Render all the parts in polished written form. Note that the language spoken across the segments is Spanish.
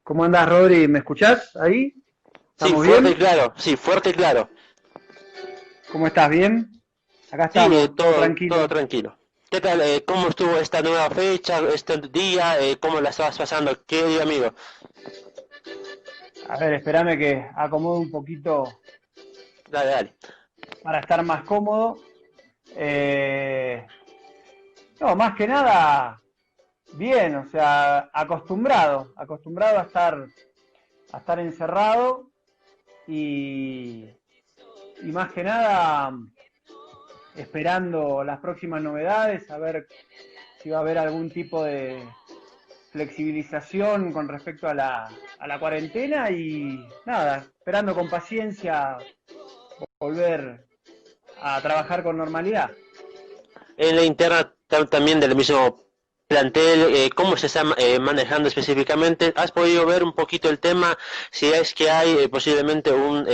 ¿Cómo andás, Rodri? ¿Me escuchás ahí? Sí, ¿Estamos fuerte y bien? claro, sí, fuerte y claro. ¿Cómo estás? ¿Bien? Acá Sí, estamos, todo todo tranquilo. tranquilo. ¿Qué tal? ¿Cómo estuvo esta nueva fecha, este día? ¿Cómo la estabas pasando? ¿Qué día, amigo? A ver, espérame que acomodo un poquito Dale, dale. para estar más cómodo. Eh, no, más que nada, bien, o sea, acostumbrado a estar encerrado y, y más que nada esperando las próximas novedades, a ver si va a haber algún tipo de flexibilización con respecto a la cuarentena y nada, esperando con paciencia volver a trabajar con normalidad. En la interna también del mismo plantel, ¿cómo se está manejando específicamente? ¿Has podido ver un poquito el tema? Si es que hay posiblemente un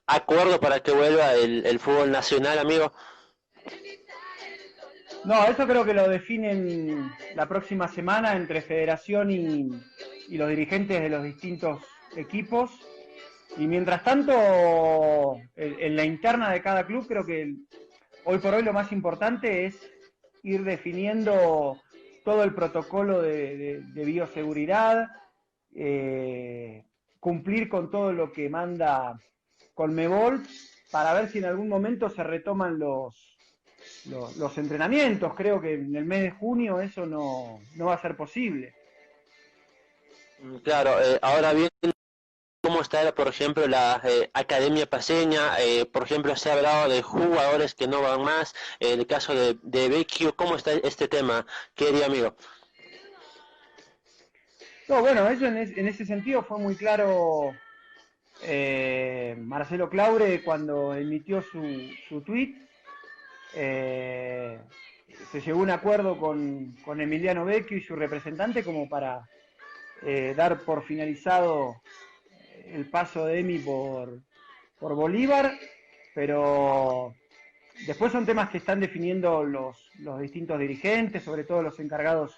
acuerdo para que vuelva el fútbol nacional, amigo. No, eso creo que lo definen la próxima semana entre federación y los dirigentes de los distintos equipos. Y mientras tanto, en la interna de cada club, creo que hoy por hoy lo más importante es ir definiendo todo el protocolo de bioseguridad, eh, cumplir con todo lo que manda Conmebol para ver si en algún momento se retoman los entrenamientos. Creo que en el mes de junio eso no va a ser posible. Claro, ahora bien, cómo está, por ejemplo, la Academia Paceña. Por ejemplo, se ha hablado de jugadores que no van más, el caso de Vecchio. ¿Cómo está este tema, querido amigo? No, bueno, eso en ese sentido fue muy claro Marcelo Claure cuando emitió su tweet. Eh, Se llegó a un acuerdo con Emiliano Vecchio y su representante como para dar por finalizado el paso de Emi por Bolívar, pero después son temas que están definiendo los distintos dirigentes, sobre todo los encargados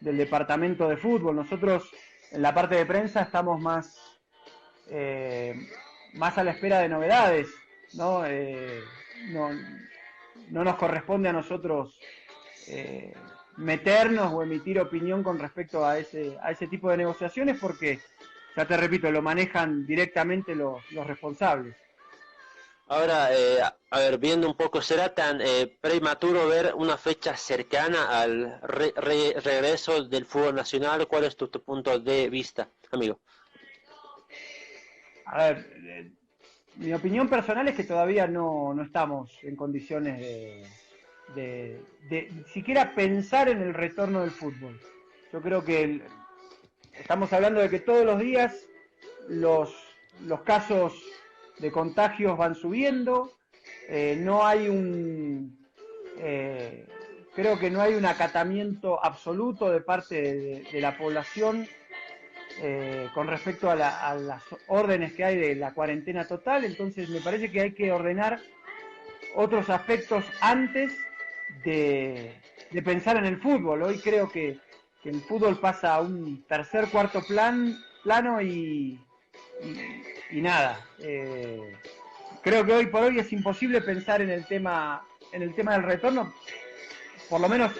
del departamento de fútbol. Nosotros en la parte de prensa estamos eh, más a la espera de novedades, ¿no? No, no nos corresponde a nosotros meternos o emitir opinión con respecto a ese tipo de negociaciones porque, ya te repito, lo manejan directamente los responsables. Ahora, a ver, viendo un poco, ¿será tan prematuro ver una fecha cercana al regreso del fútbol nacional? ¿Cuál es tu punto de vista, amigo? A ver, mi opinión personal es que todavía no estamos en condiciones de siquiera pensar en el retorno del fútbol. Yo creo que estamos hablando de que todos los días los, los casos de contagios van subiendo, no hay eh, creo que no hay un acatamiento absoluto de parte de la población con respecto a las órdenes que hay de la cuarentena total, entonces me parece que hay que ordenar otros aspectos antes de pensar en el fútbol. Hoy creo que el fútbol pasa a un tercer, cuarto plano y nada. Creo que hoy por hoy es imposible pensar en el tema del retorno, por lo menos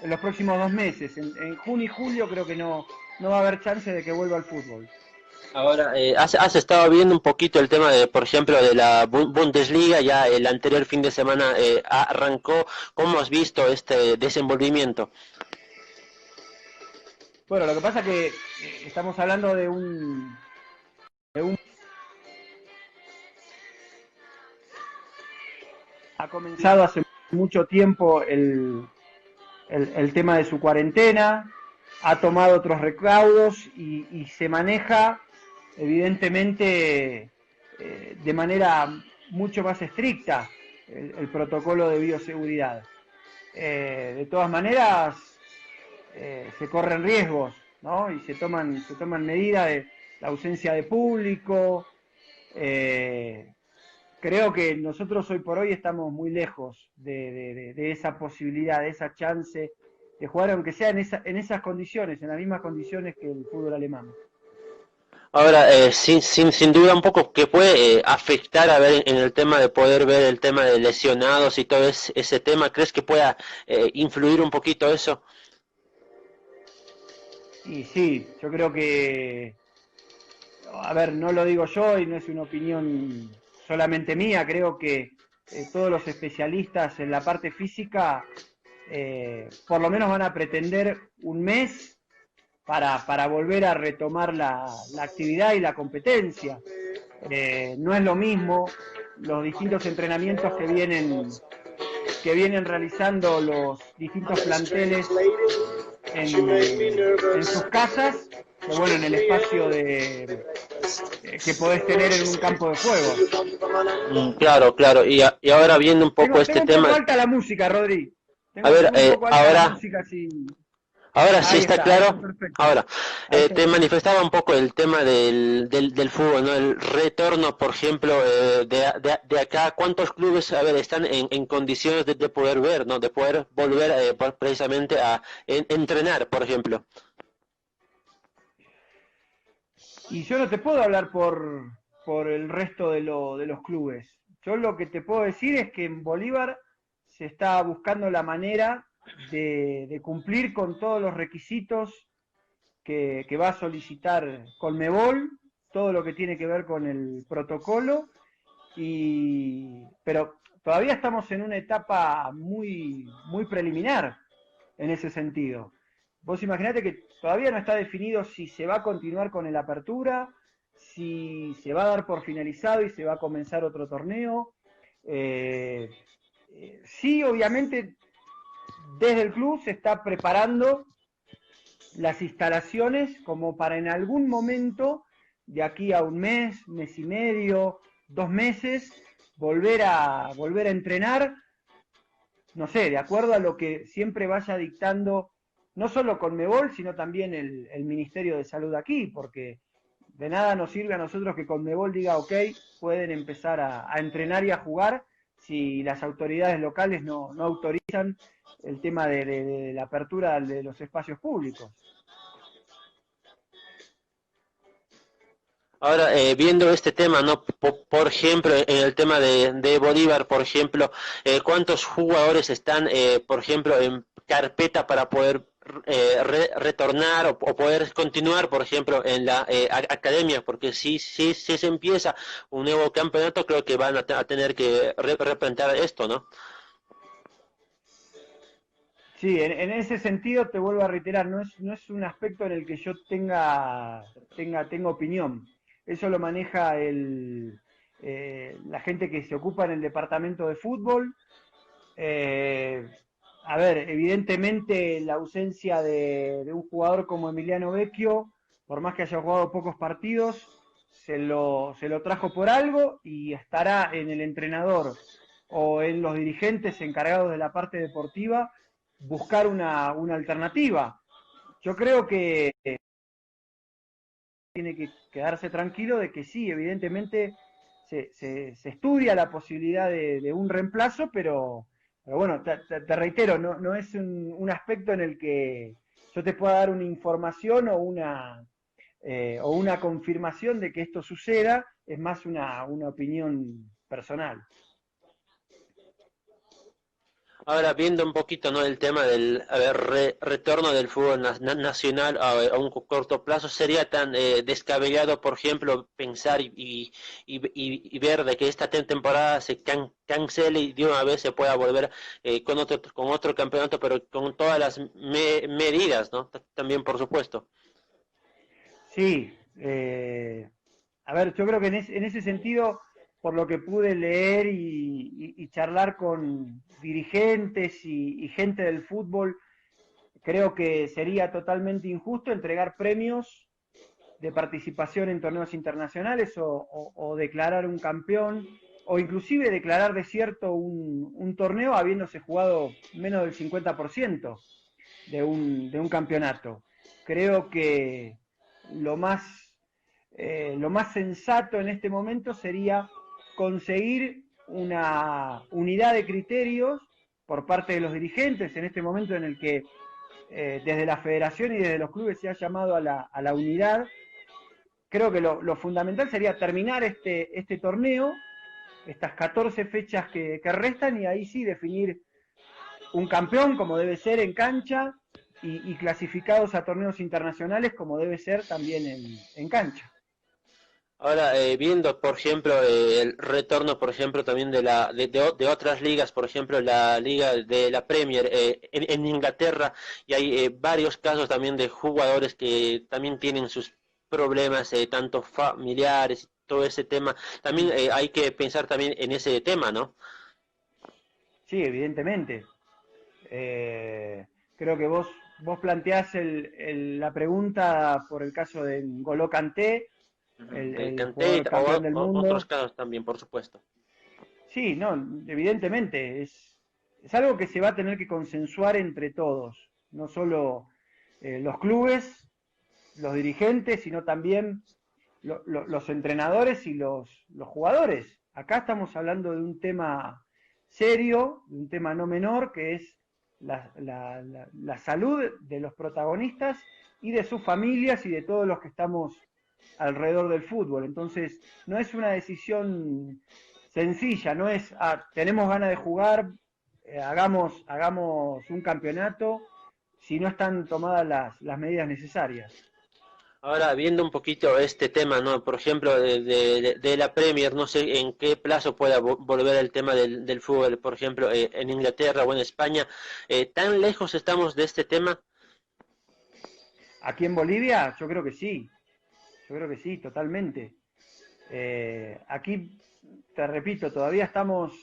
en los próximos 2 meses. En junio y julio creo que no va a haber chance de que vuelva al fútbol. Ahora, has estado viendo un poquito el tema de, por ejemplo, de la Bundesliga, ya el anterior fin de semana arrancó. ¿Cómo has visto este desenvolvimiento? Bueno, lo que pasa es que estamos hablando de un ha comenzado hace mucho tiempo el tema de su cuarentena, ha tomado otros recaudos y se maneja evidentemente de manera mucho más estricta el protocolo de bioseguridad. De todas maneras, se corren riesgos, ¿no? Y se toman medidas de la ausencia de público. Eh, Creo que nosotros hoy por hoy estamos muy lejos de esa posibilidad, de esa chance de jugar, aunque sea en esas condiciones, en las mismas condiciones que el fútbol alemán. Ahora, sin duda un poco que puede afectar a ver en el tema de poder ver el tema de lesionados y todo ese tema, ¿crees que pueda influir un poquito eso? Y sí, yo creo que, a ver, no lo digo yo y no es una opinión solamente mía, creo que todos los especialistas en la parte física por lo menos van a pretender un mes para volver a retomar la actividad y la competencia. No es lo mismo los distintos entrenamientos que vienen realizando los distintos planteles en sus casas, que bueno, en el espacio que podés tener en un campo de juego. Claro, claro. Y ahora viendo un poco este Tengo un poco tema, alta la música, Rodri. a ver, Tengo un poco alta la música, si... ahora sí Ahí está está claro. perfecto. Ahora, Ahí está. te manifestaba un poco el tema del fútbol, ¿no? El retorno, por ejemplo, de acá, ¿cuántos clubes, a ver, están en condiciones de poder ver, ¿no? De poder volver precisamente a entrenar, por ejemplo. Y yo no te puedo hablar por el resto de los clubes. Yo lo que te puedo decir es que en Bolívar se está buscando la manera de cumplir con todos los requisitos que va a solicitar Conmebol, todo lo que tiene que ver con el protocolo, pero todavía estamos en una etapa muy preliminar en ese sentido. Vos imaginate que todavía no está definido si se va a continuar con el apertura, si se va a dar por finalizado y se va a comenzar otro torneo. Eh, sí, obviamente, desde el club se está preparando las instalaciones como para en algún momento, de aquí a un mes y medio, 2 meses, volver a entrenar, no sé, de acuerdo a lo que siempre vaya dictando, no solo Conmebol, sino también el Ministerio de Salud aquí, porque de nada nos sirve a nosotros que Conmebol diga, ok, pueden empezar a entrenar y a jugar, si las autoridades locales no autorizan el tema de la apertura de los espacios públicos. Ahora, viendo este tema, ¿no? Por ejemplo, en el tema de Bolívar, por ejemplo, ¿cuántos jugadores están, por ejemplo, en carpeta para poder retornar o poder continuar, por ejemplo, en la academia? Porque si se empieza un nuevo campeonato, creo que van a tener que replantear esto, ¿no? Sí, en ese sentido te vuelvo a reiterar, no es un aspecto en el que yo tenga opinión. Eso lo maneja la gente que se ocupa en el departamento de fútbol. Eh, a ver, evidentemente la ausencia de un jugador como Emiliano Vecchio, por más que haya jugado pocos partidos, se lo trajo por algo y estará en el entrenador o en los dirigentes encargados de la parte deportiva buscar una alternativa. Yo creo que tiene que quedarse tranquilo de que sí, evidentemente se estudia la posibilidad de un reemplazo, pero bueno, te reitero, no es un aspecto en el que yo te pueda dar una información o una confirmación de que esto suceda, es más una opinión personal. Ahora, viendo un poquito, ¿no? El tema del, a ver, retorno del fútbol nacional a un corto plazo, ¿sería tan descabellado, por ejemplo, pensar y ver de que esta temporada se cancele y de una vez se pueda volver con otro campeonato, pero con todas las medidas, ¿no? También, por supuesto. Sí, a ver, yo creo que en ese sentido, por lo que pude leer y charlar con dirigentes y gente del fútbol, creo que sería totalmente injusto entregar premios de participación en torneos internacionales o declarar un campeón o inclusive declarar desierto un torneo habiéndose jugado menos del 50% de un campeonato. Creo que lo más, lo más sensato en este momento sería conseguir una unidad de criterios por parte de los dirigentes en este momento en el que desde la federación y desde los clubes se ha llamado a la unidad creo que lo fundamental sería terminar este torneo, estas 14 fechas que restan, y ahí sí definir un campeón como debe ser en cancha y clasificados a torneos internacionales como debe ser también en cancha. Ahora, viendo, por ejemplo, el retorno, por ejemplo, también de otras ligas, por ejemplo, la liga de la Premier en Inglaterra, y hay varios casos también de jugadores que también tienen sus problemas, tanto familiares, todo ese tema. También hay que pensar también en ese tema, ¿no? Sí, evidentemente. Eh, Creo que vos planteás la pregunta por el caso de N'Golo Kanté, Ujú. De el Kanté jugador campeón del otros mundo. casos también, por supuesto. Sí, no, evidentemente, es algo que se va a tener que consensuar entre todos, no solo los clubes, los dirigentes, sino también los entrenadores y los jugadores. Acá estamos hablando de un tema serio, de un tema no menor, que es la salud de los protagonistas y de sus familias y de todos los que estamos alrededor del fútbol. Entonces, no es una decisión sencilla, no es, tenemos ganas de jugar, hagamos un campeonato, si no están tomadas las medidas necesarias. Ahora, viendo un poquito este tema, ¿no? Por ejemplo, de la Premier, no sé en qué plazo pueda volver el tema del fútbol, por ejemplo, en Inglaterra o en España. ¿Tan lejos estamos de este tema? Aquí en Bolivia, yo creo que sí, totalmente. Aquí, te repito, todavía estamos,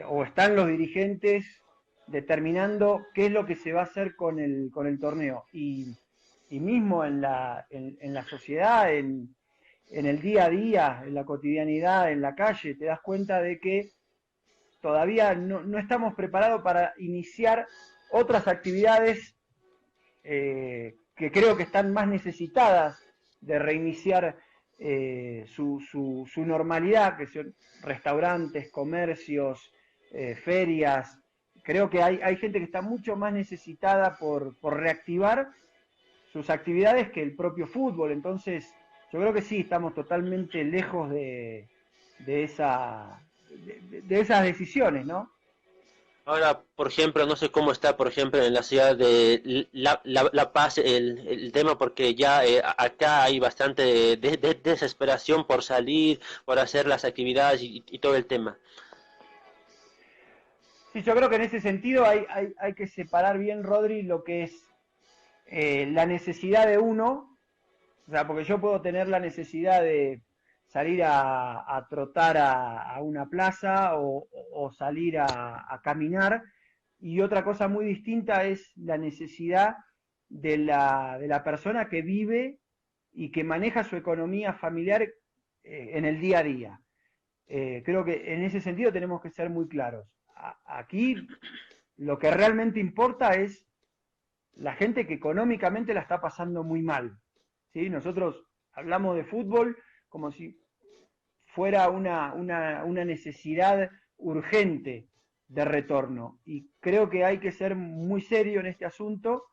o están los dirigentes determinando qué es lo que se va a hacer con el torneo. Y mismo en la sociedad, en el día a día, en la cotidianidad, en la calle, te das cuenta de que todavía no estamos preparados para iniciar otras actividades que creo que están más necesitadas de reiniciar su normalidad, que son restaurantes, comercios, ferias. Creo que hay gente que está mucho más necesitada por reactivar sus actividades que el propio fútbol. Entonces, yo creo que sí, estamos totalmente lejos de, de esas decisiones, ¿no? Ahora, por ejemplo, no sé cómo está, por ejemplo, en la ciudad de La Paz el tema, porque ya acá hay bastante desesperación por salir, por hacer las actividades y todo el tema. Sí, yo creo que en ese sentido hay que separar bien, Rodri, lo que es la necesidad de uno, o sea, porque yo puedo tener la necesidad de salir a trotar a una plaza o salir a caminar, y otra cosa muy distinta es la necesidad de la persona que vive y que maneja su economía familiar en el día a día. Creo que en ese sentido tenemos que ser muy claros. Aquí lo que realmente importa es la gente que económicamente la está pasando muy mal. ¿Sí? Nosotros hablamos de fútbol como si fuera una necesidad urgente de retorno. Y creo que hay que ser muy serio en este asunto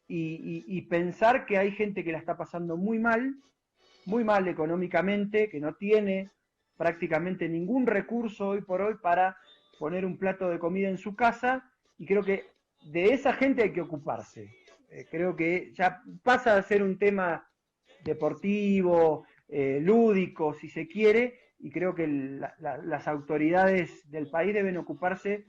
y pensar que hay gente que la está pasando muy mal económicamente, que no tiene prácticamente ningún recurso hoy por hoy para poner un plato de comida en su casa, y creo que de esa gente hay que ocuparse. Creo que ya pasa a ser un tema deportivo, lúdico, si se quiere, y creo que las autoridades del país deben ocuparse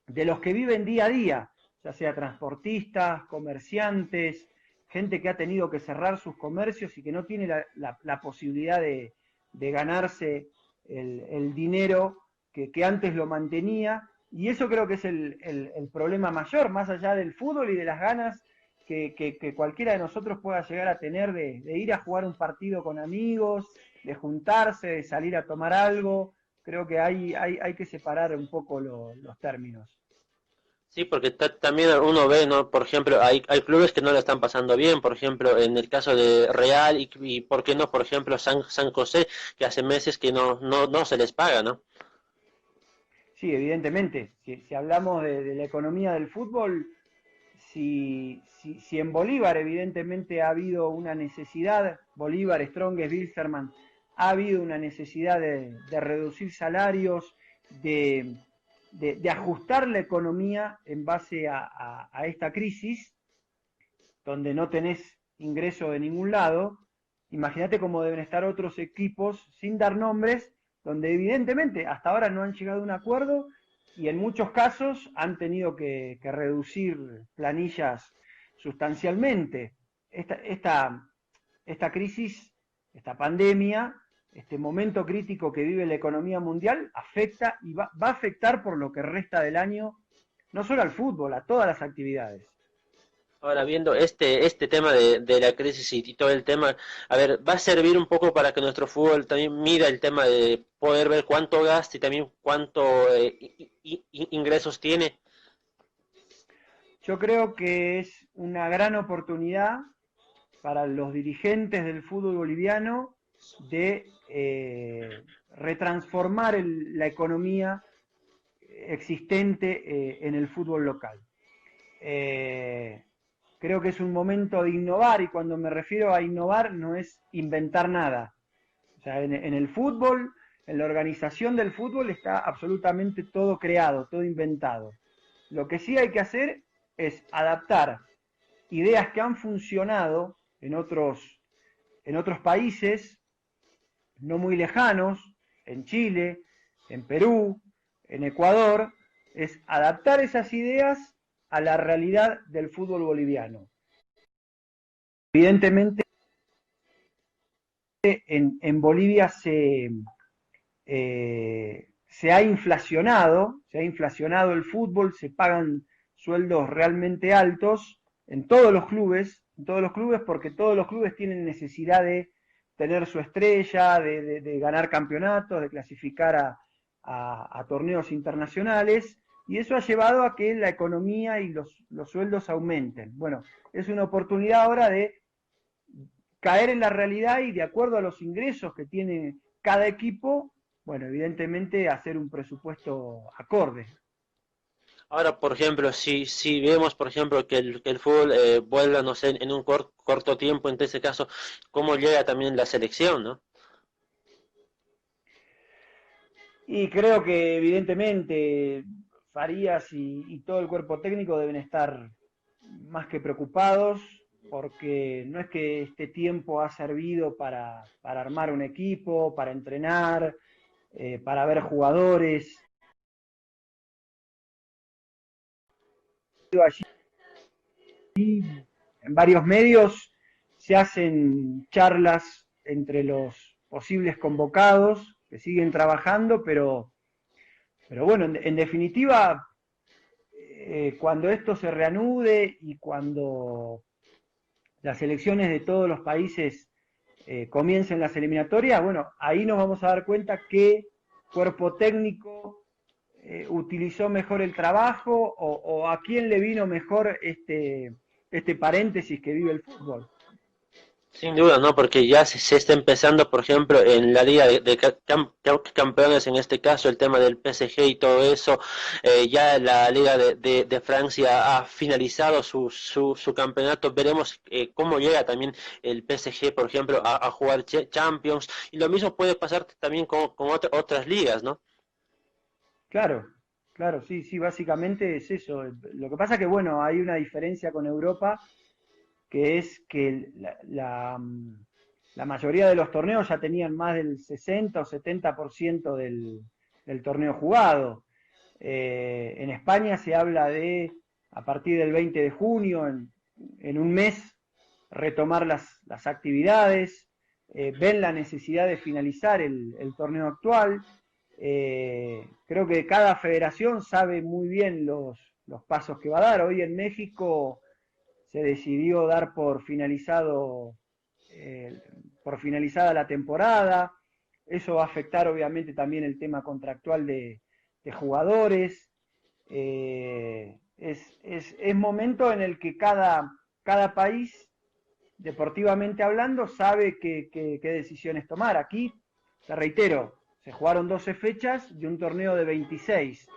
de los que viven día a día, ya sea transportistas, comerciantes, gente que ha tenido que cerrar sus comercios y que no tiene la posibilidad de ganarse el dinero que, antes lo mantenía. Y eso creo que es el problema mayor, más allá del fútbol y de las ganas que cualquiera de nosotros pueda llegar a tener de ir a jugar un partido con amigos, de juntarse, de salir a tomar algo. Creo que hay que separar un poco los términos. Sí, porque también uno ve, ¿no? Por ejemplo, hay clubes que no le están pasando bien, por ejemplo, en el caso de Real y ¿por qué no? Por ejemplo, San José, que hace meses que no se les paga, ¿no? Sí, evidentemente. Si hablamos de la economía del fútbol, si en Bolívar evidentemente ha habido una necesidad, Bolívar, Strongest, Wilstermann, ha habido una necesidad de reducir salarios, de ajustar la economía en base a esta crisis, donde no tenés ingreso de ningún lado. Imagínate cómo deben estar otros equipos, sin dar nombres, donde evidentemente hasta ahora no han llegado a un acuerdo y en muchos casos han tenido que reducir planillas sustancialmente. Esta crisis, esta pandemia, este momento crítico que vive la economía mundial afecta y va a afectar por lo que resta del año, no solo al fútbol, a todas las actividades. Ahora viendo este tema de la crisis y todo el tema, a ver, va a servir un poco para que nuestro fútbol también mida el tema de poder ver cuánto gasta y también cuánto ingresos tiene. Yo creo que es una gran oportunidad para los dirigentes del fútbol boliviano de retransformar la economía existente en el fútbol local. Creo que es un momento de innovar, y cuando me refiero a innovar no es inventar nada. O sea, en el fútbol, en la organización del fútbol está absolutamente todo creado, todo inventado. Lo que sí hay que hacer es adaptar ideas que han funcionado en otros países no muy lejanos, en Chile, en Perú, en Ecuador, es adaptar esas ideas a la realidad del fútbol boliviano. Evidentemente, en Bolivia se ha inflacionado el fútbol, se pagan sueldos realmente altos en todos los clubes, porque todos los clubes tienen necesidad de tener su estrella, de ganar campeonatos, de clasificar a torneos internacionales, y eso ha llevado a que la economía y los sueldos aumenten. Bueno, es una oportunidad ahora de caer en la realidad y de acuerdo a los ingresos que tiene cada equipo, bueno, evidentemente hacer un presupuesto acorde. Ahora, por ejemplo, si vemos, por ejemplo, que el fútbol vuelva, no sé, en un corto tiempo, en ese caso, ¿cómo llega también la selección, no? Y creo que evidentemente Farías y todo el cuerpo técnico deben estar más que preocupados, porque no es que este tiempo ha servido para armar un equipo, para entrenar, para ver jugadores. Allí en varios medios se hacen charlas entre los posibles convocados que siguen trabajando, pero bueno, en definitiva, cuando esto se reanude y cuando las elecciones de todos los países comiencen las eliminatorias, bueno, ahí nos vamos a dar cuenta qué cuerpo técnico utilizó mejor el trabajo o a quién le vino mejor este paréntesis que vive el fútbol. Sin duda, ¿no? Porque ya se está empezando, por ejemplo, en la Liga de Campeones, en este caso, el tema del PSG y todo eso. Ya la Liga de Francia ha finalizado su campeonato. Veremos cómo llega también el PSG, por ejemplo, a jugar Champions. Y lo mismo puede pasar también con otras ligas, ¿no? Claro, claro, sí, sí, básicamente es eso. Lo que pasa que, bueno, hay una diferencia con Europa, que es que la mayoría de los torneos ya tenían más del 60 o 70% del torneo jugado. En España se habla de, a partir del 20 de junio, en un mes, retomar las actividades, ven la necesidad de finalizar el torneo actual. Creo que cada federación sabe muy bien los pasos que va a dar. Hoy en México se decidió dar por finalizada la temporada. Eso va a afectar obviamente también el tema contractual de jugadores. Es momento en el que cada país, deportivamente hablando, sabe qué decisiones tomar. Aquí, te reitero, se jugaron 12 fechas de un torneo de 26.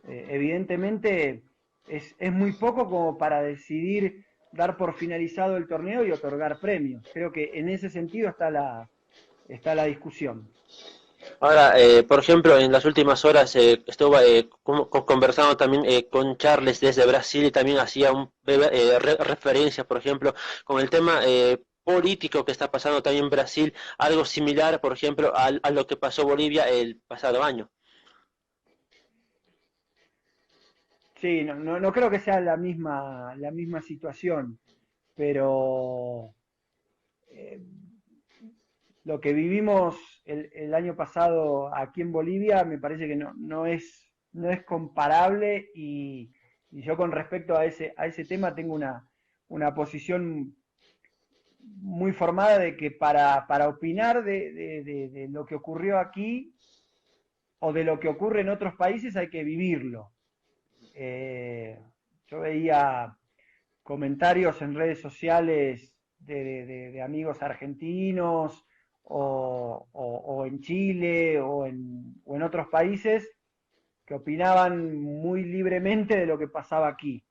Evidentemente es muy poco como para decidir dar por finalizado el torneo y otorgar premios. Creo que en ese sentido está la discusión. Ahora, por ejemplo, en las últimas horas estuve conversando también con Charles desde Brasil y también hacía referencia, por ejemplo, con el tema político que está pasando también en Brasil, algo similar, por ejemplo, a lo que pasó Bolivia el pasado año. Sí, no creo que sea la misma situación, pero eh, lo que vivimos el año pasado aquí en Bolivia me parece que no es comparable y yo con respecto a ese tema tengo una posición muy formada de que para opinar de lo que ocurrió aquí o de lo que ocurre en otros países hay que vivirlo. Eh, yo veía comentarios en redes sociales de amigos argentinos o en Chile o en otros países que opinaban muy libremente de lo que pasaba aquí.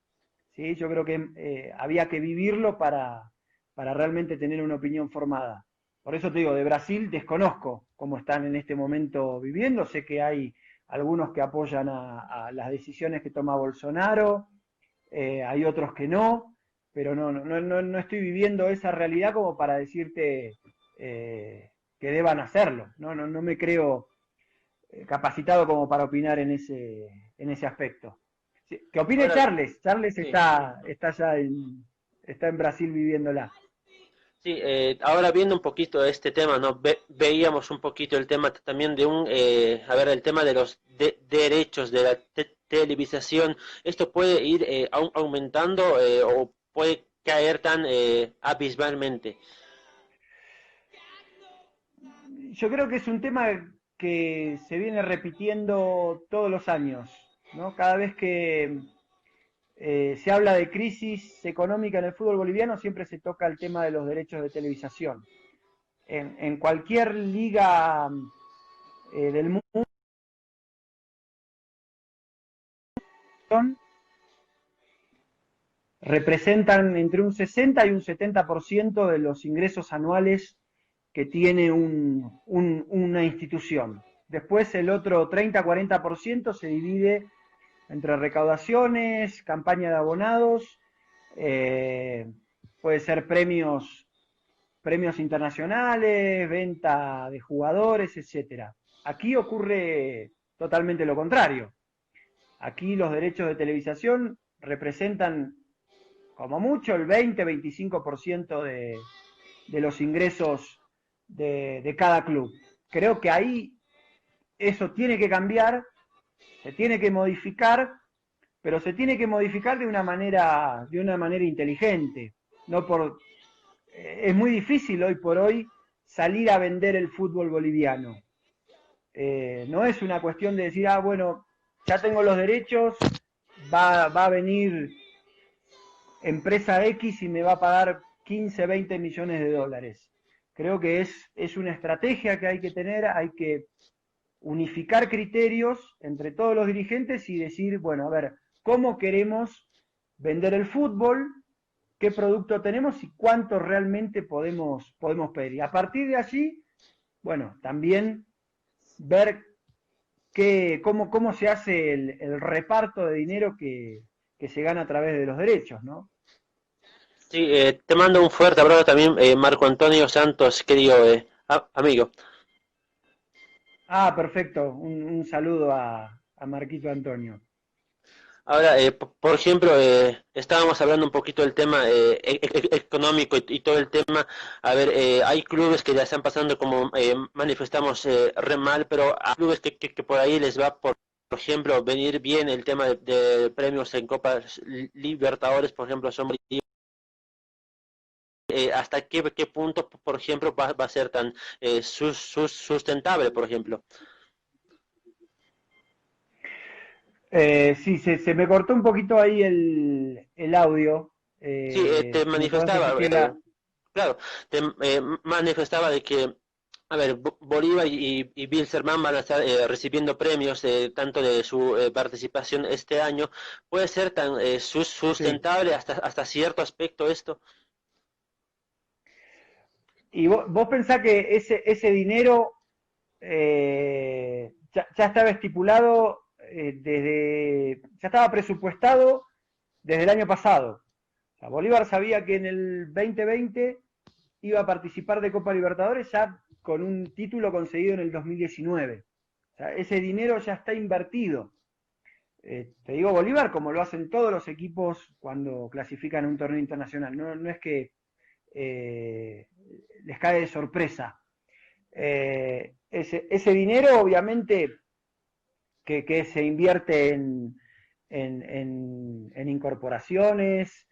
¿Sí? Yo creo que había que vivirlo para realmente tener una opinión formada. Por eso te digo, de Brasil desconozco cómo están en este momento viviendo. Sé que hay algunos que apoyan a las decisiones que toma Bolsonaro, hay otros que no, pero no estoy viviendo esa realidad como para decirte que deban hacerlo. No me creo capacitado como para opinar en ese aspecto. Sí, que opine Ahora, Charles. Charles sí. está ya está en Brasil viviéndola. Sí, ahora viendo un poquito este tema, ¿no? Veíamos un poquito el tema también de a ver, el tema de los derechos de la televisación. ¿Esto puede ir aumentando o puede caer tan abismalmente? Yo creo que es un tema que se viene repitiendo todos los años, ¿no? Cada vez que se habla de crisis económica en el fútbol boliviano, siempre se toca el tema de los derechos de televisación. En cualquier liga del mundo representan entre un 60 y un 70% de los ingresos anuales que tiene una institución. Después el otro 30-40% se divide entre recaudaciones, campaña de abonados, eh, puede ser premios internacionales, venta de jugadores, etcétera. Aquí ocurre totalmente lo contrario. Aquí los derechos de televisación representan como mucho el 20-25% de los ingresos de cada club. Creo que ahí eso tiene que cambiar, se tiene que modificar, pero se tiene que modificar de una manera inteligente. No por, es muy difícil hoy por hoy salir a vender el fútbol boliviano. No es una cuestión de decir, ah, bueno, ya tengo los derechos, va a venir empresa X y me va a pagar 15, 20 millones de dólares. Creo que es una estrategia que hay que tener, hay que unificar criterios entre todos los dirigentes y decir, bueno, a ver, ¿cómo queremos vender el fútbol? ¿Qué producto tenemos y cuánto realmente podemos pedir? Y a partir de allí, bueno, también ver cómo se hace el reparto de dinero que se gana a través de los derechos, ¿no? Sí, te mando un fuerte abrazo también, Marco Antonio Santos, querido amigo. Ah, perfecto. Un saludo a Marquito Antonio. Ahora, por ejemplo, estábamos hablando un poquito del tema económico y todo el tema. A ver, hay clubes que ya están pasando como manifestamos re mal, pero hay clubes que por ahí les va, por ejemplo, venir bien el tema de premios en Copas Libertadores, por ejemplo, son hasta qué punto, por ejemplo, va a ser tan sustentable, por ejemplo. Sí, se me cortó un poquito ahí el audio. Sí, te Si me podés manifestaba, repetir la... claro, te manifestaba de que A ver, Bolívar y Bilzerman van a estar recibiendo premios tanto de su participación este año. ¿Puede ser tan Sí. sustentable hasta cierto aspecto esto? Y vos pensás que ese dinero ya estaba estipulado ya estaba presupuestado desde el año pasado. O sea, Bolívar sabía que en el 2020 iba a participar de Copa Libertadores ya con un título conseguido en el 2019. O sea, ese dinero ya está invertido. Te digo Bolívar como lo hacen todos los equipos cuando clasifican a un torneo internacional. No es que eh, les cae de sorpresa. Ese dinero obviamente que se invierte en incorporaciones,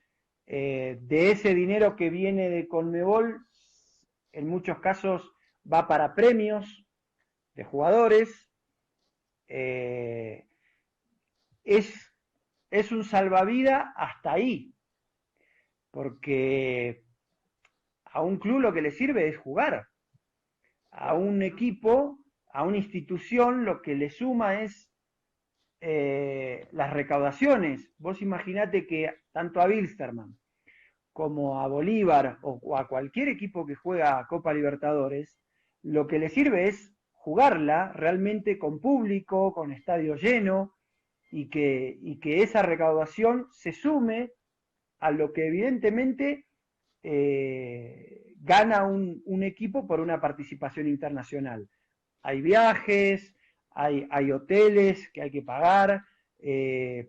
de ese dinero que viene de Conmebol, en muchos casos va para premios de jugadores, eh, es, es un salvavidas hasta ahí, porque a un club lo que le sirve es jugar, a un equipo, a una institución, lo que le suma es las recaudaciones. Vos imaginate que tanto a Wilstermann como a Bolívar o a cualquier equipo que juega Copa Libertadores, lo que le sirve es jugarla realmente con público, con estadio lleno, y que esa recaudación se sume a lo que evidentemente gana un equipo por una participación internacional. Hay viajes, hay hoteles que hay que pagar,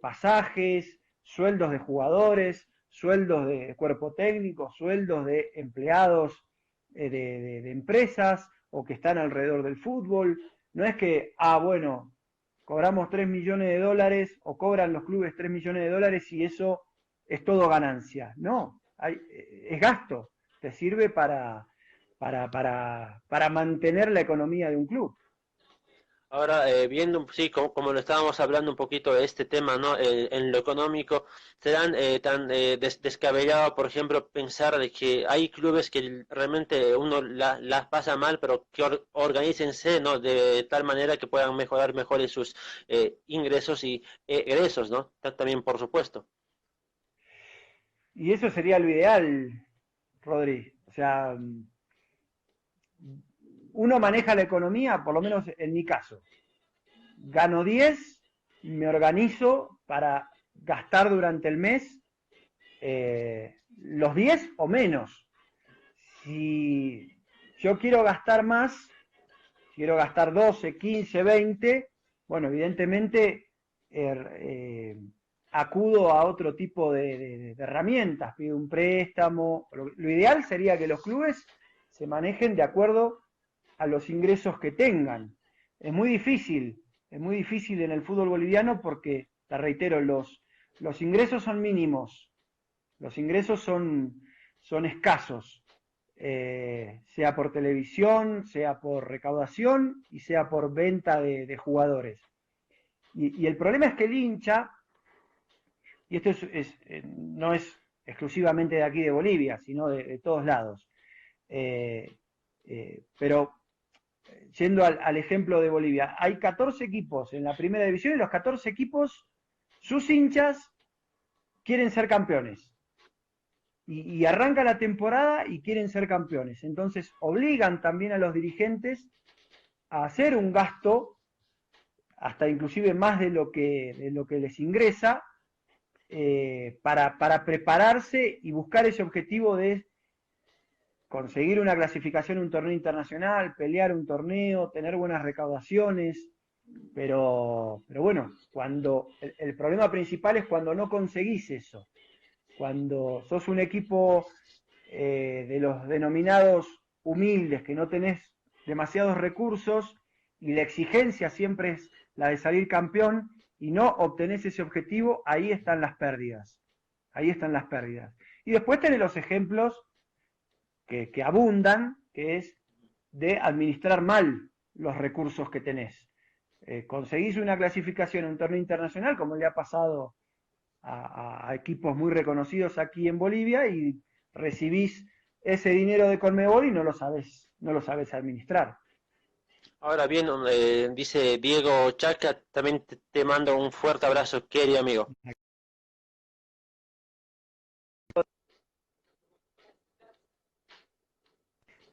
pasajes, sueldos de jugadores, sueldos de cuerpo técnico, sueldos de empleados de empresas o que están alrededor del fútbol. No es que, bueno, cobramos 3 millones de dólares o cobran los clubes 3 millones de dólares y eso es todo ganancia. No, es gasto, te sirve para mantener la economía de un club. Ahora, viendo, sí, como lo estábamos hablando un poquito de este tema, ¿no? En lo económico, serán tan descabellado, por ejemplo, pensar de que hay clubes que realmente uno las pasa mal, pero que organícense, ¿no? De tal manera que puedan mejorar mejores sus ingresos y egresos, ¿no? También, por supuesto. Y eso sería lo ideal, Rodri. O sea, uno maneja la economía, por lo menos en mi caso. Gano 10, me organizo para gastar durante el mes los 10 o menos. Si yo quiero gastar más, quiero gastar 12, 15, 20, bueno, evidentemente acudo a otro tipo de herramientas, pido un préstamo. Lo ideal sería que los clubes se manejen de acuerdo a los ingresos que tengan. Es muy difícil, es muy difícil en el fútbol boliviano porque, te reitero, los ingresos son mínimos, los ingresos son escasos, sea por televisión, sea por recaudación y sea por venta de jugadores. Y el problema es que el hincha, y esto no es exclusivamente de aquí de Bolivia, sino de todos lados, pero yendo al ejemplo de Bolivia, hay 14 equipos en la primera división y los 14 equipos, sus hinchas quieren ser campeones. Y arranca la temporada y quieren ser campeones. Entonces obligan también a los dirigentes a hacer un gasto, hasta inclusive más de lo que les ingresa, para prepararse y buscar ese objetivo de conseguir una clasificación en un torneo internacional, pelear un torneo, tener buenas recaudaciones, pero bueno, cuando el problema principal es cuando no conseguís eso, cuando sos un equipo de los denominados humildes, que no tenés demasiados recursos y la exigencia siempre es la de salir campeón y no obtenés ese objetivo, ahí están las pérdidas. Ahí están las pérdidas. Y después tenés los ejemplos que abundan, que es de administrar mal los recursos que tenés. Conseguís una clasificación en un torneo internacional, como le ha pasado a equipos muy reconocidos aquí en Bolivia, y recibís ese dinero de Conmebol y no lo sabes administrar. Ahora bien, dice Diego Chaca, también te mando un fuerte abrazo, querido amigo.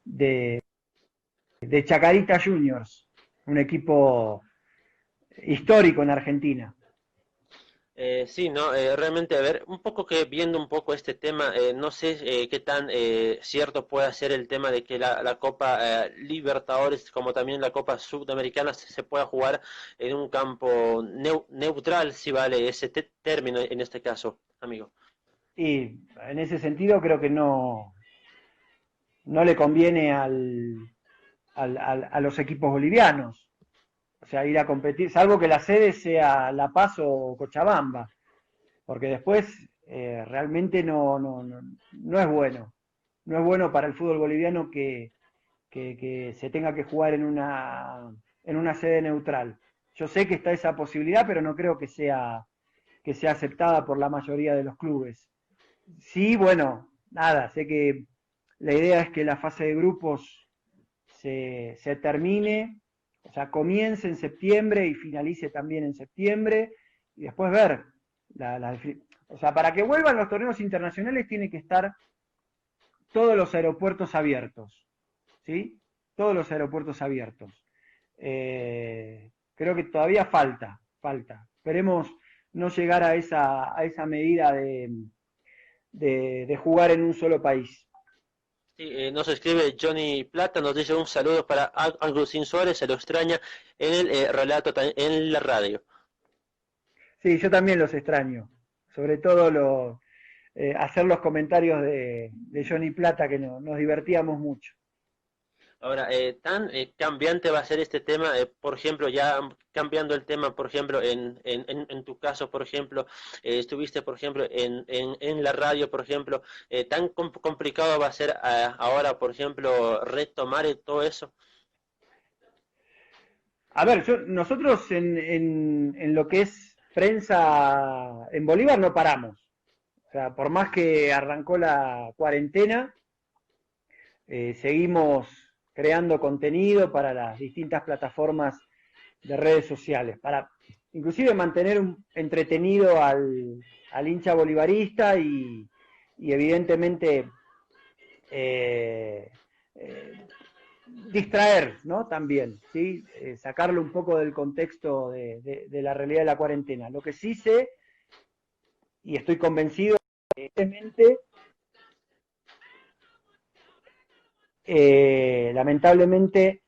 De, de Chacarita Juniors, un equipo histórico en Argentina. Sí, no, realmente, a ver, un poco que viendo un poco este tema, no sé qué tan cierto puede ser el tema de que la Copa Libertadores, como también la Copa Sudamericana, se pueda jugar en un campo neutral, si vale ese término en este caso, amigo. Y en ese sentido creo que no le conviene a los equipos bolivianos. O sea, ir a competir, salvo que la sede sea La Paz o Cochabamba, porque después realmente no es bueno. No es bueno para el fútbol boliviano que se tenga que jugar en una sede neutral. Yo sé que está esa posibilidad, pero no creo que sea aceptada por la mayoría de los clubes. Sí, bueno, nada, sé que la idea es que la fase de grupos se termine, o sea, comience en septiembre y finalice también en septiembre, y después ver, o sea, para que vuelvan los torneos internacionales tiene que estar todos los aeropuertos abiertos, ¿sí? Todos los aeropuertos abiertos. Creo que todavía falta. Esperemos no llegar a esa medida de jugar en un solo país. Sí, nos escribe Johnny Plata, nos dice un saludo para Agustín Suárez, se lo extraña en el relato, en la radio. Sí, yo también los extraño. Sobre todo hacer los comentarios de Johnny Plata, que nos divertíamos mucho. Ahora, tan cambiante va a ser este tema, por ejemplo, ya cambiando el tema, por ejemplo, en tu caso, por ejemplo, estuviste, por ejemplo, en la radio, por ejemplo, tan complicado va a ser ahora, por ejemplo, retomar todo eso. A ver, nosotros en lo que es prensa en Bolívar no paramos. O sea, por más que arrancó la cuarentena, seguimos creando contenido para las distintas plataformas de redes sociales, para inclusive mantener entretenido al hincha bolivarista y evidentemente eh, eh, distraer, ¿no? También, ¿sí? Sacarlo un poco del contexto de la realidad de la cuarentena. Lo que sí sé, y estoy convencido, evidentemente, lamentablemente,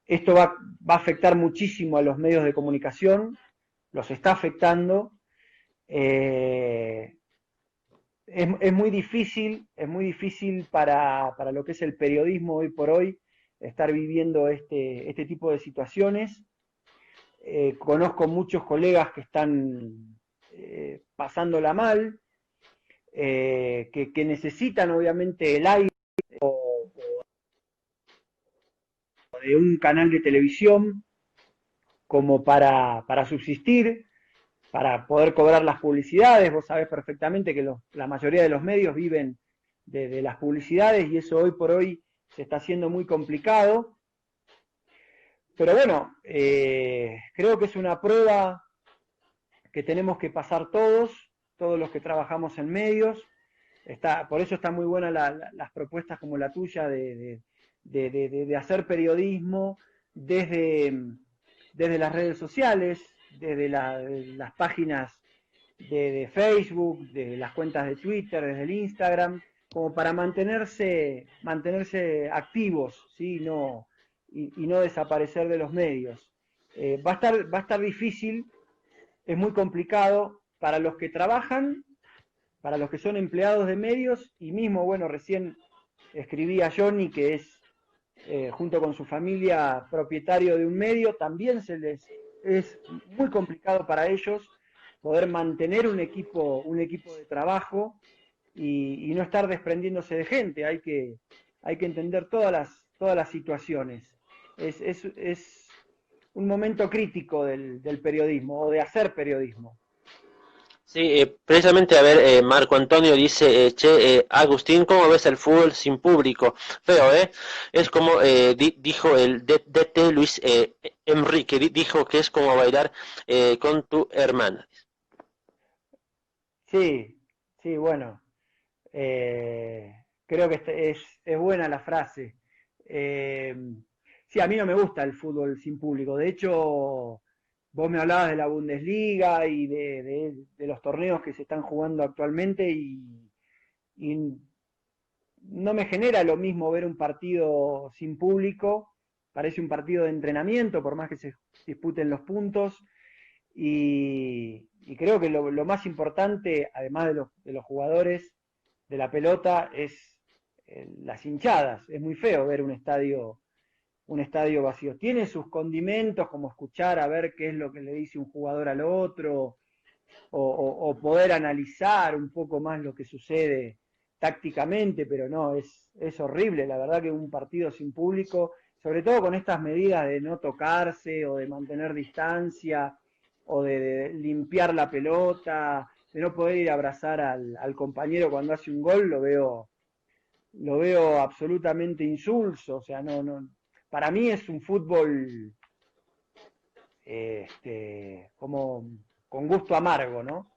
esto va a afectar muchísimo a los medios de comunicación, los está afectando. Eh, es muy difícil para lo que es el periodismo hoy por hoy estar viviendo este tipo de situaciones. Conozco muchos colegas que están pasándola mal, que necesitan obviamente el aire de un canal de televisión como para subsistir, para poder cobrar las publicidades. Vos sabés perfectamente que la mayoría de los medios viven de las publicidades y eso hoy por hoy se está haciendo muy complicado. Pero bueno, creo que es una prueba que tenemos que pasar todos los que trabajamos en medios. Por eso están muy buenas las propuestas como la tuya de hacer periodismo desde las redes sociales, desde las páginas de Facebook, de las cuentas de Twitter, desde el Instagram, como para mantenerse activos, ¿sí? Y no desaparecer de los medios. Va a estar difícil, es muy complicado para los que trabajan, para los que son empleados de medios, y mismo, bueno, recién escribía Johnny, que es, junto con su familia, propietario de un medio, también es muy complicado para ellos poder mantener un equipo de trabajo y no estar desprendiéndose de gente. Hay que entender todas las situaciones. Es un momento crítico del periodismo o de hacer periodismo. Sí, precisamente, a ver, Marco Antonio dice, che, Agustín, ¿cómo ves el fútbol sin público? Feo, ¿eh? Es como dijo el DT Luis Enrique, dijo que es como bailar con tu hermana. Sí, sí, bueno, creo que es buena la frase. Eh, sí, a mí no me gusta el fútbol sin público. De hecho, vos me hablabas de la Bundesliga y de los torneos que se están jugando actualmente y no me genera lo mismo ver un partido sin público. Parece un partido de entrenamiento, por más que se disputen los puntos. Y creo que lo más importante, además de los jugadores de la pelota, es las hinchadas. Es muy feo ver un estadio vacío. Tiene sus condimentos, como escuchar a ver qué es lo que le dice un jugador al otro, o poder analizar un poco más lo que sucede tácticamente, pero no, es horrible. La verdad que un partido sin público, sobre todo con estas medidas de no tocarse o de mantener distancia o de limpiar la pelota, de no poder ir a abrazar al compañero cuando hace un gol, lo veo absolutamente insulso. O sea, no, para mí es un fútbol como con gusto amargo, ¿no?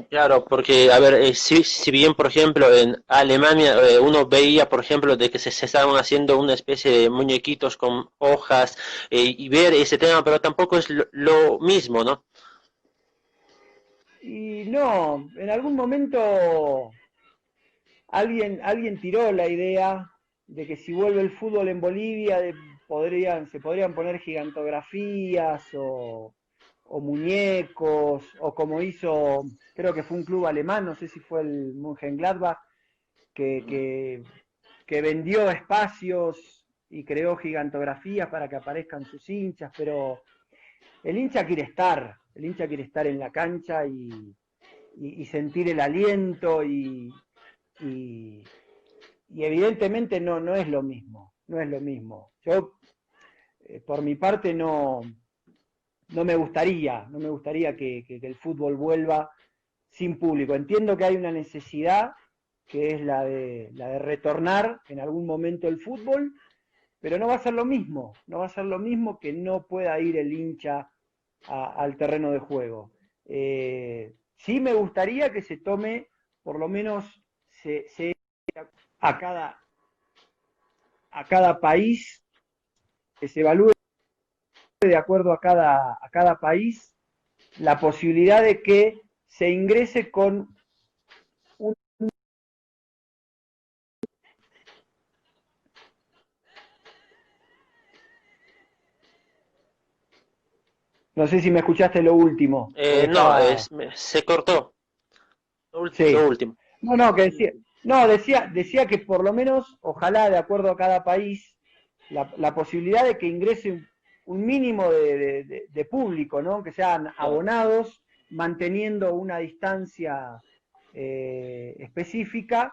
Claro, porque, a ver, si bien, por ejemplo, en Alemania uno veía, por ejemplo, de que se estaban haciendo una especie de muñequitos con hojas y ver ese tema, pero tampoco es lo mismo, ¿no? Y no, en algún momento alguien tiró la idea de que si vuelve el fútbol en Bolivia se podrían poner gigantografías o muñecos, o como hizo, creo que fue un club alemán, no sé si fue el Mönchengladbach, que, que, que vendió espacios y creó gigantografías para que aparezcan sus hinchas, pero el hincha quiere estar en la cancha y sentir el aliento y, y evidentemente no es lo mismo, no es lo mismo. Yo, por mi parte, no me gustaría que el fútbol vuelva sin público. Entiendo que hay una necesidad que es la de retornar en algún momento el fútbol, pero no va a ser lo mismo, no va a ser lo mismo que no pueda ir el hincha al terreno de juego. Sí me gustaría que se tome, por lo menos, se a a cada país, que se evalúe de acuerdo a cada país la posibilidad de que se ingrese con un... No sé si me escuchaste lo último, porque No, estaba... se cortó, lo Sí. último. No, que decía... No, decía que por lo menos, ojalá de acuerdo a cada país, la posibilidad de que ingrese un mínimo de público, ¿no? Que sean abonados, manteniendo una distancia específica,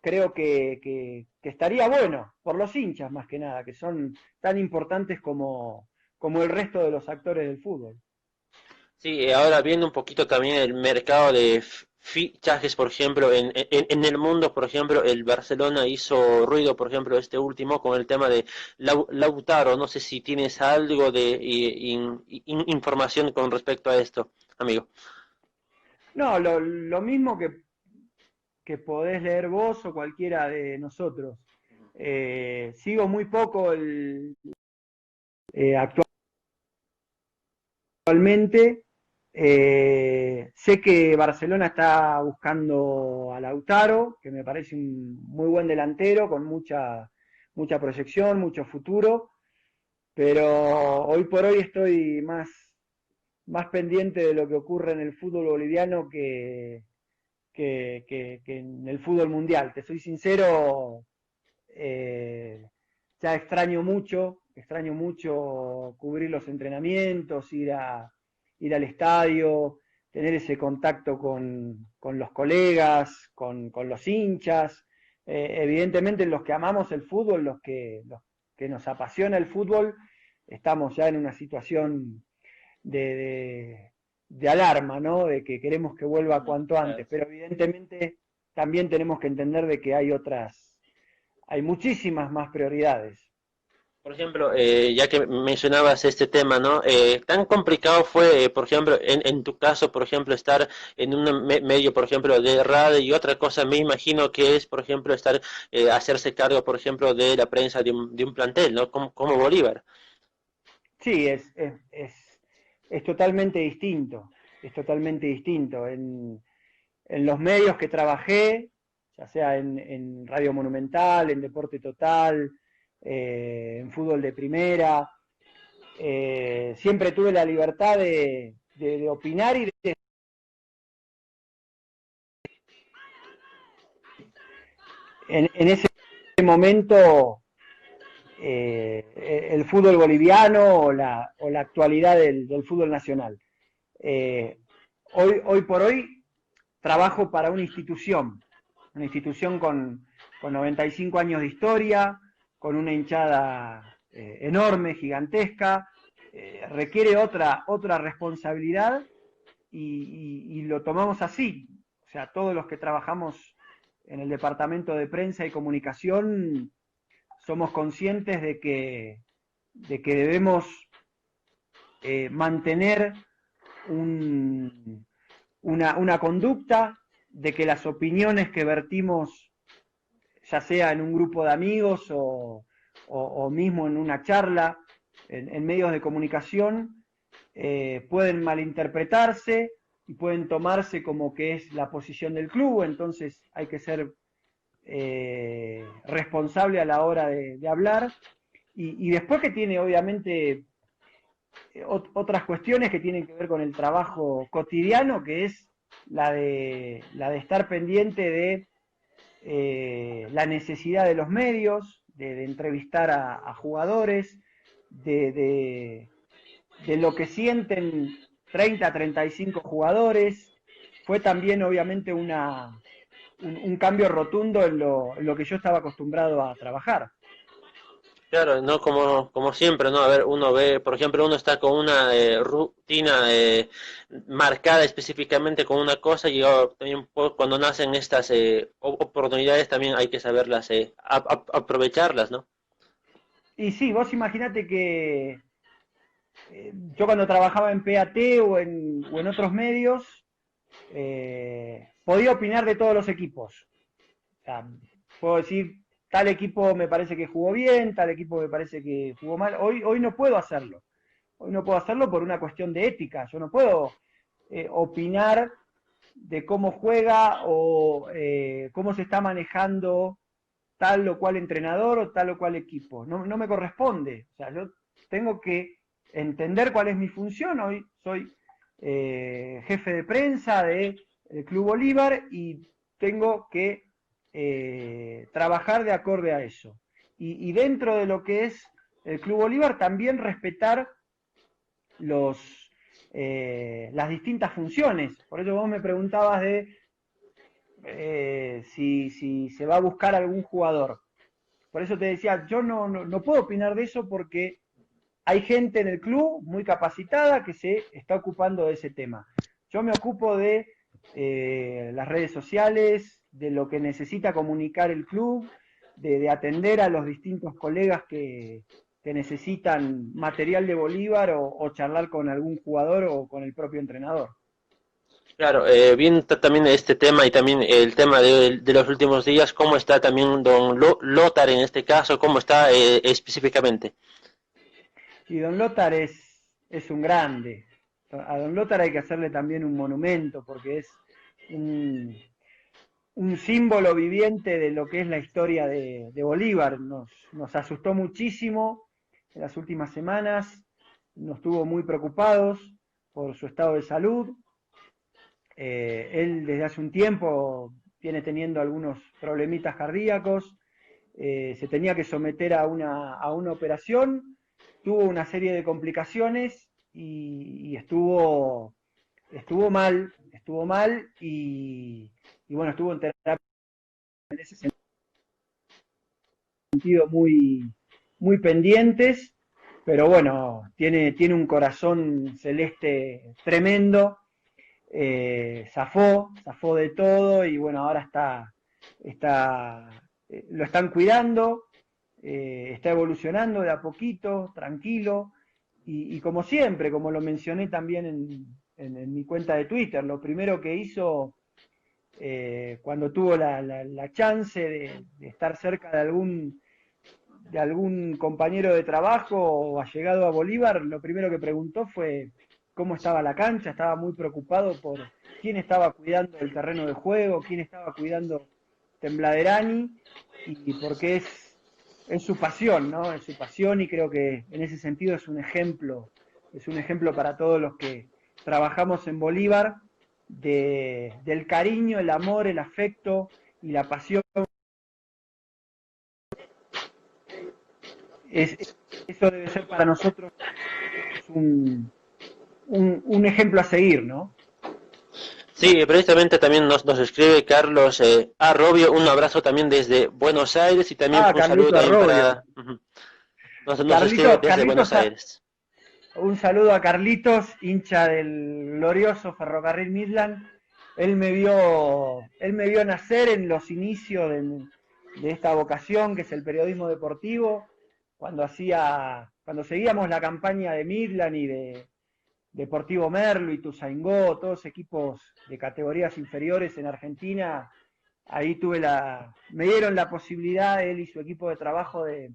creo que estaría bueno, por los hinchas más que nada, que son tan importantes como el resto de los actores del fútbol. Sí, ahora viendo un poquito también el mercado de fichajes, por ejemplo, en el mundo, por ejemplo, el Barcelona hizo ruido, por ejemplo, este último con el tema de Lautaro. No sé si tienes algo de información con respecto a esto, amigo. No, lo mismo que podés leer vos o cualquiera de nosotros. Sigo muy poco actualmente. Sé que Barcelona está buscando a Lautaro, que me parece un muy buen delantero, con mucha proyección, mucho futuro, pero hoy por hoy estoy más pendiente de lo que ocurre en el fútbol boliviano que en el fútbol mundial. Te soy sincero, eh, ya extraño mucho cubrir los entrenamientos, ir al estadio, tener ese contacto con los colegas, con los hinchas. Evidentemente los que amamos el fútbol, los que nos apasiona el fútbol, estamos ya en una situación de, de alarma, ¿no? De que queremos que vuelva cuanto antes, pero evidentemente también tenemos que entender de que hay muchísimas más prioridades. Por ejemplo, ya que mencionabas este tema, ¿no? ¿Tan complicado fue, por ejemplo, en tu caso, por ejemplo, estar en un medio, por ejemplo, de radio y otra cosa, me imagino que es, por ejemplo, hacerse cargo, por ejemplo, de la prensa de un plantel, ¿no? Como Bolívar. Sí, es totalmente distinto, es totalmente distinto. En los medios que trabajé, ya sea en Radio Monumental, en Deporte Total, en fútbol de primera, siempre tuve la libertad de opinar y en ese momento el fútbol boliviano o la actualidad del fútbol nacional. Eh, hoy por hoy trabajo para una institución con 95 años de historia, con una hinchada enorme, gigantesca, requiere otra responsabilidad y lo tomamos así. O sea, todos los que trabajamos en el departamento de prensa y comunicación somos conscientes de que debemos mantener una conducta, de que las opiniones que vertimos, ya sea en un grupo de amigos o mismo en una charla, en medios de comunicación, pueden malinterpretarse y pueden tomarse como que es la posición del club, entonces hay que ser responsable a la hora de hablar. Y después que tiene obviamente otras cuestiones que tienen que ver con el trabajo cotidiano, que es la de estar pendiente de la necesidad de los medios, de entrevistar a jugadores, de lo que sienten 30, 35 jugadores. Fue también obviamente un cambio rotundo en lo que yo estaba acostumbrado a trabajar. Claro, no como siempre, ¿no? A ver, uno ve, por ejemplo, uno está con una rutina marcada específicamente con una cosa y también cuando nacen estas oportunidades también hay que saberlas aprovecharlas, ¿no? Y sí, vos imaginate que yo cuando trabajaba en PAT o en otros medios, podía opinar de todos los equipos. O sea, puedo decir, tal equipo me parece que jugó bien, tal equipo me parece que jugó mal. Hoy no puedo hacerlo. Hoy no puedo hacerlo por una cuestión de ética. Yo no puedo opinar de cómo juega o cómo se está manejando tal o cual entrenador o tal o cual equipo. No me corresponde. O sea, yo tengo que entender cuál es mi función. Hoy soy jefe de prensa del Club Bolívar y tengo que trabajar de acorde a eso. Y dentro de lo que es el Club Bolívar también respetar las distintas funciones. Por eso vos me preguntabas de si se va a buscar algún jugador. Por eso te decía, yo no puedo opinar de eso porque hay gente en el club muy capacitada que se está ocupando de ese tema. Yo me ocupo de las redes sociales, de lo que necesita comunicar el club, de atender a los distintos colegas que necesitan material de Bolívar o charlar con algún jugador o con el propio entrenador. Claro, bien también este tema y también el tema de los últimos días, ¿cómo está también don Lothar en este caso? ¿Cómo está específicamente? Y don Lothar es un grande. A don Lothar hay que hacerle también un monumento porque es un, un símbolo viviente de lo que es la historia de Bolívar. Nos asustó muchísimo en las últimas semanas, nos tuvo muy preocupados por su estado de salud. Él desde hace un tiempo viene teniendo algunos problemitas cardíacos, se tenía que someter a una operación, tuvo una serie de complicaciones y estuvo mal y bueno, estuvo en terapia en ese sentido muy pendientes, pero bueno, tiene un corazón celeste tremendo zafó de todo y bueno, ahora lo están cuidando, está evolucionando de a poquito, tranquilo, y como siempre, como lo mencioné también en mi cuenta de Twitter, lo primero que hizo cuando tuvo la chance de estar cerca de algún compañero de trabajo o allegado a Bolívar, lo primero que preguntó fue cómo estaba la cancha, estaba muy preocupado por quién estaba cuidando el terreno de juego, quién estaba cuidando Tembladerani, y porque es su pasión, ¿no? Es su pasión y creo que en ese sentido es un ejemplo para todos los que trabajamos en Bolívar, del cariño, el amor, el afecto y la pasión. Es, eso debe ser para nosotros un ejemplo a seguir, ¿no? Sí, precisamente también nos escribe Carlos Arrobio, un abrazo también desde Buenos Aires y también Ah, un saludo Carlito también Arroyo. para... Ujú. Nos escribe desde Buenos Aires. Un saludo a Carlitos, hincha del glorioso Ferrocarril Midland. Él me vio nacer en los inicios de esta vocación que es el periodismo deportivo, cuando seguíamos la campaña de Midland y de Deportivo Merlo y Tuzaingó, todos equipos de categorías inferiores en Argentina. Ahí me dieron la posibilidad, él y su equipo de trabajo, de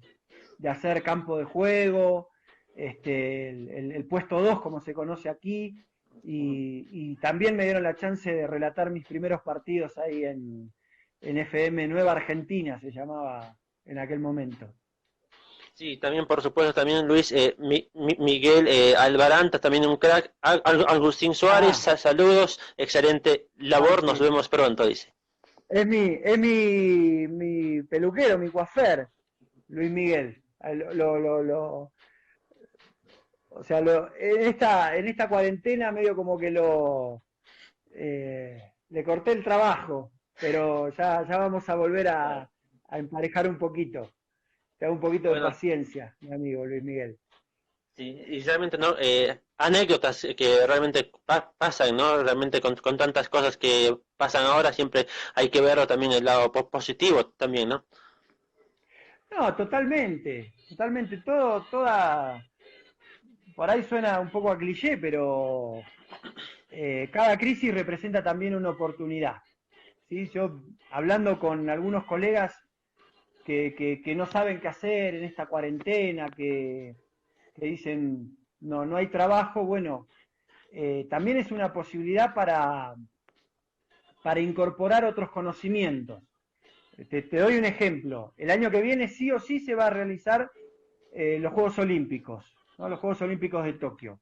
hacer campo de juego, el puesto 2 como se conoce aquí, y también me dieron la chance de relatar mis primeros partidos ahí en FM Nueva Argentina, se llamaba en aquel momento. Sí, también por supuesto, también Luis, Miguel Alvaranta, también un crack. Agustín Suárez, Ah, saludos, excelente labor, nos sí. vemos pronto, dice. Es mi peluquero, mi coafer, Luis Miguel. O sea, en esta cuarentena medio como que le corté el trabajo, pero ya vamos a volver Claro. a emparejar un poquito. Te hago un poquito de Bueno, paciencia, mi amigo Luis Miguel. sí, y realmente no, anécdotas que realmente pasan, ¿no? Realmente con tantas cosas que pasan ahora, siempre hay que verlo también el lado positivo también, ¿no? No, totalmente, totalmente. Por ahí suena un poco a cliché, pero cada crisis representa también una oportunidad. ¿Sí? Yo, hablando con algunos colegas que no saben qué hacer en esta cuarentena, que dicen no hay trabajo, bueno, también es una posibilidad para incorporar otros conocimientos. Te doy un ejemplo. El año que viene sí o sí se va a realizar los Juegos Olímpicos, ¿no? Los Juegos Olímpicos de Tokio.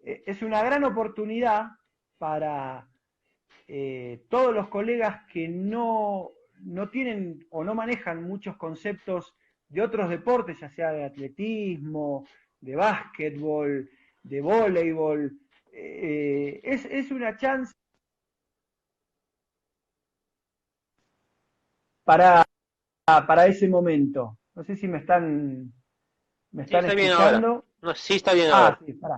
Es una gran oportunidad para todos los colegas que no tienen o no manejan muchos conceptos de otros deportes, ya sea de atletismo, de básquetbol, de voleibol. Es una chance para, para ese momento. No sé si me Sí, están está bien ahora. escuchando. No, sí, está bien Ah, ahora. sí, pará.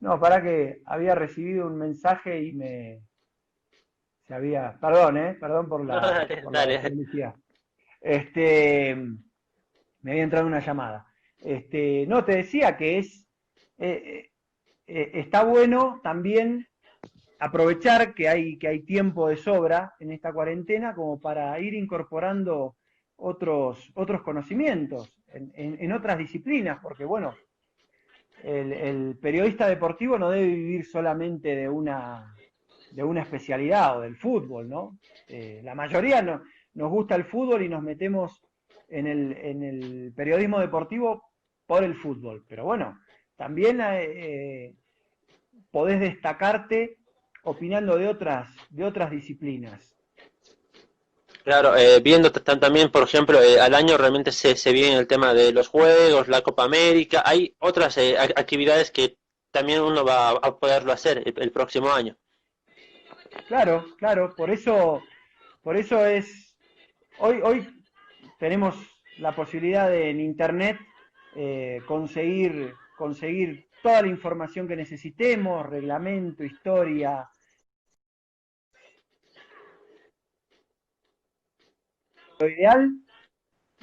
No, para que había recibido un mensaje y perdón por No, la, dale, por la dale. desperdicia. Este, me había entrado una llamada. No, te decía que está bueno también aprovechar que hay tiempo de sobra en esta cuarentena como para ir incorporando otros conocimientos en otras disciplinas, porque bueno, el periodista deportivo no debe vivir solamente de una especialidad o del fútbol, ¿no? La mayoría nos gusta el fútbol y nos metemos en el periodismo deportivo por el fútbol, pero bueno, también podés destacarte opinando de otras disciplinas. Claro, viendo también, por ejemplo, al año realmente se viene el tema de los Juegos, la Copa América, hay otras actividades que también uno va a poderlo hacer el próximo año. Claro, claro, por eso hoy tenemos la posibilidad de en internet conseguir conseguir toda la información que necesitemos, reglamento, historia. Lo ideal,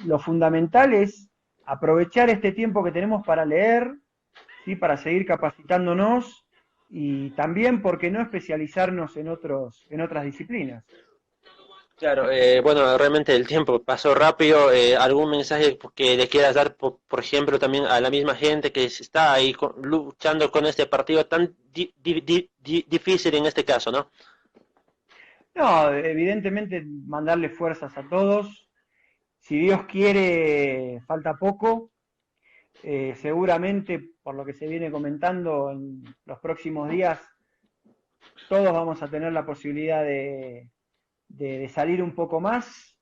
lo fundamental es aprovechar este tiempo que tenemos para leer, ¿sí? Para seguir capacitándonos y también, ¿por qué no especializarnos en otras disciplinas? Claro, bueno, realmente el tiempo pasó rápido. ¿Algún mensaje que le quieras dar, por ejemplo, también a la misma gente que está ahí luchando con este partido tan difícil en este caso, ¿no? No, evidentemente mandarle fuerzas a todos. Si Dios quiere, falta poco. Seguramente, por lo que se viene comentando en los próximos días, todos vamos a tener la posibilidad de salir un poco más,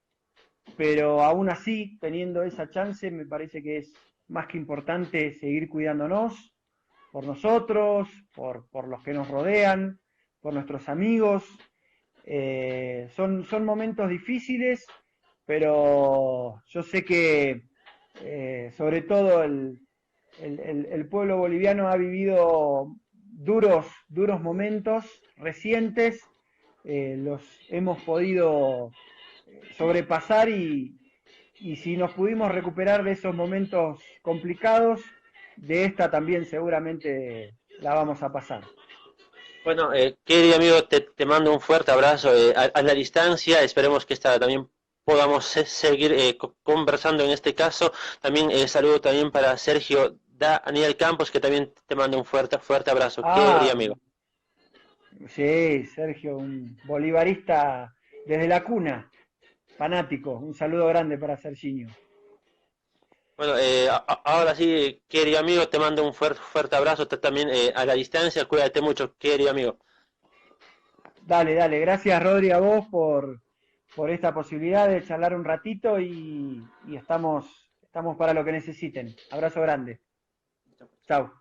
pero aún así, teniendo esa chance, me parece que es más que importante seguir cuidándonos por nosotros, por los que nos rodean, por nuestros amigos. Son momentos difíciles, pero yo sé que sobre todo el pueblo boliviano ha vivido duros momentos recientes, los hemos podido sobrepasar y si nos pudimos recuperar de esos momentos complicados, de esta también seguramente la vamos a pasar. Bueno, querido amigo, te mando un fuerte abrazo a la distancia. Esperemos que también podamos seguir conversando en este caso. También saludo también para Sergio Daniel Campos, que también te mando un fuerte abrazo, querido Ah, amigo. sí, Sergio, un bolivarista desde la cuna, fanático. Un saludo grande para Serginho. Bueno, ahora sí, querido amigo, te mando un fuerte abrazo también a la distancia. Cuídate mucho, querido amigo. Dale, dale. Gracias, Rodri, a vos por esta posibilidad de charlar un ratito y estamos para lo que necesiten. Abrazo grande. Chau.